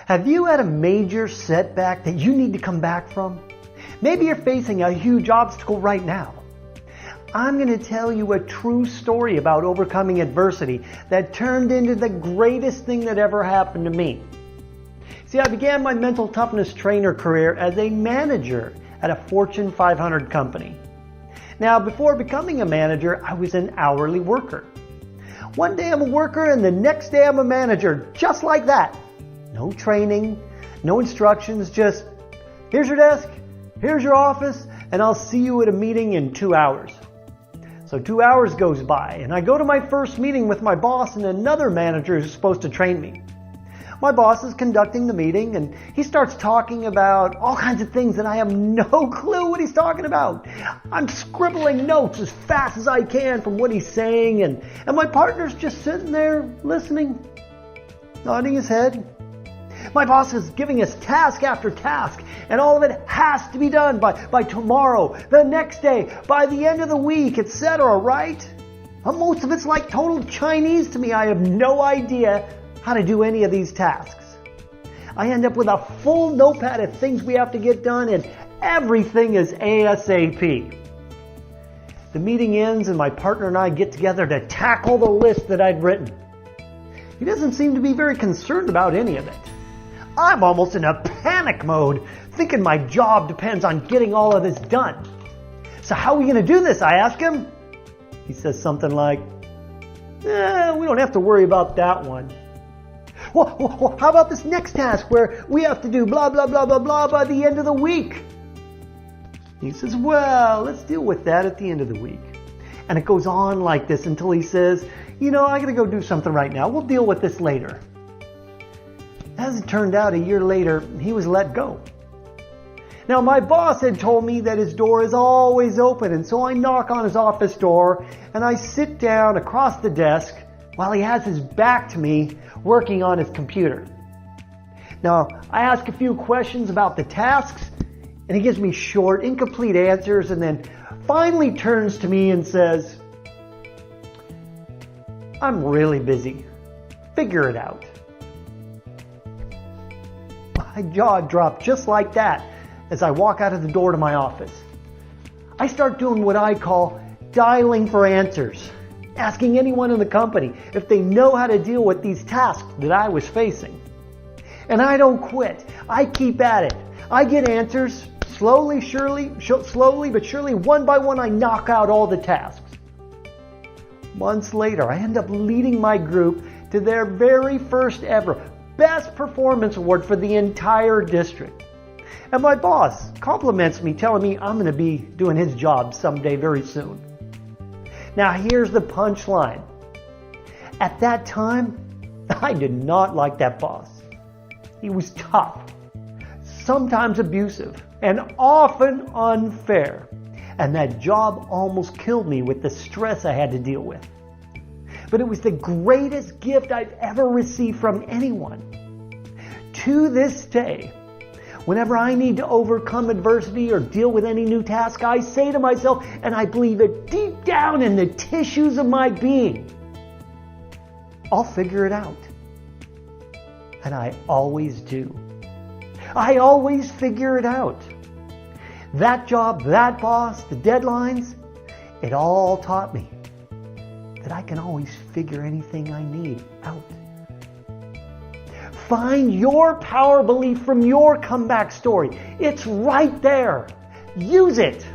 Have you had a major setback that you need to come back from? Maybe you're facing a huge obstacle right now. I'm going to tell you a true story about overcoming adversity that turned into the greatest thing that ever happened to me. See, I began my mental toughness trainer career as a manager at a Fortune 500 company. Now, before becoming a manager, I was an hourly worker. One day I'm a worker and the next day I'm a manager, just like that. No training, no instructions, just here's your desk, here's your office, and I'll see you at a meeting in 2 hours. So 2 hours goes by, and I go to my first meeting with my boss and another manager who's supposed to train me. My boss is conducting the meeting, and he starts talking about all kinds of things, and I have no clue what he's talking about. I'm scribbling notes as fast as I can from what he's saying, and my partner's just sitting there listening, nodding his head. My boss is giving us task after task, and all of it has to be done by tomorrow, the next day, by the end of the week, etc., right? Most of it's like total Chinese to me. I have no idea how to do any of these tasks. I end up with a full notepad of things we have to get done, and everything is ASAP. The meeting ends, and my partner and I get together to tackle the list that I'd written. He doesn't seem to be very concerned about any of it. I'm almost in a panic mode, thinking my job depends on getting all of this done. So how are we going to do this? I ask him. He says something like, we don't have to worry about that one. Well, how about this next task where we have to do blah, blah, blah, blah, blah by the end of the week? He says, well, let's deal with that at the end of the week. And it goes on like this until he says, I got to go do something right now. We'll deal with this later. As it turned out, a year later, he was let go. Now, my boss had told me that his door is always open, and so I knock on his office door, and I sit down across the desk while he has his back to me working on his computer. Now, I ask a few questions about the tasks, and he gives me short, incomplete answers, and then finally turns to me and says, I'm really busy. Figure it out. My jaw dropped just like that as I walk out of the door to my office. I start doing what I call dialing for answers, asking anyone in the company if they know how to deal with these tasks that I was facing. And I don't quit. I keep at it. I get answers slowly but surely, one by one, I knock out all the tasks. Months later, I end up leading my group to their very first ever Best Performance Award for the entire district. And my boss compliments me, telling me I'm going to be doing his job someday very soon. Now here's the punchline. At that time, I did not like that boss. He was tough, sometimes abusive, and often unfair. And that job almost killed me with the stress I had to deal with. But it was the greatest gift I've ever received from anyone. To this day, whenever I need to overcome adversity or deal with any new task, I say to myself, and I believe it deep down in the tissues of my being, I'll figure it out. And I always do. I always figure it out. That job, that boss, the deadlines, it all taught me that I can always figure anything I need out. Find your power belief from your comeback story. It's right there. Use it.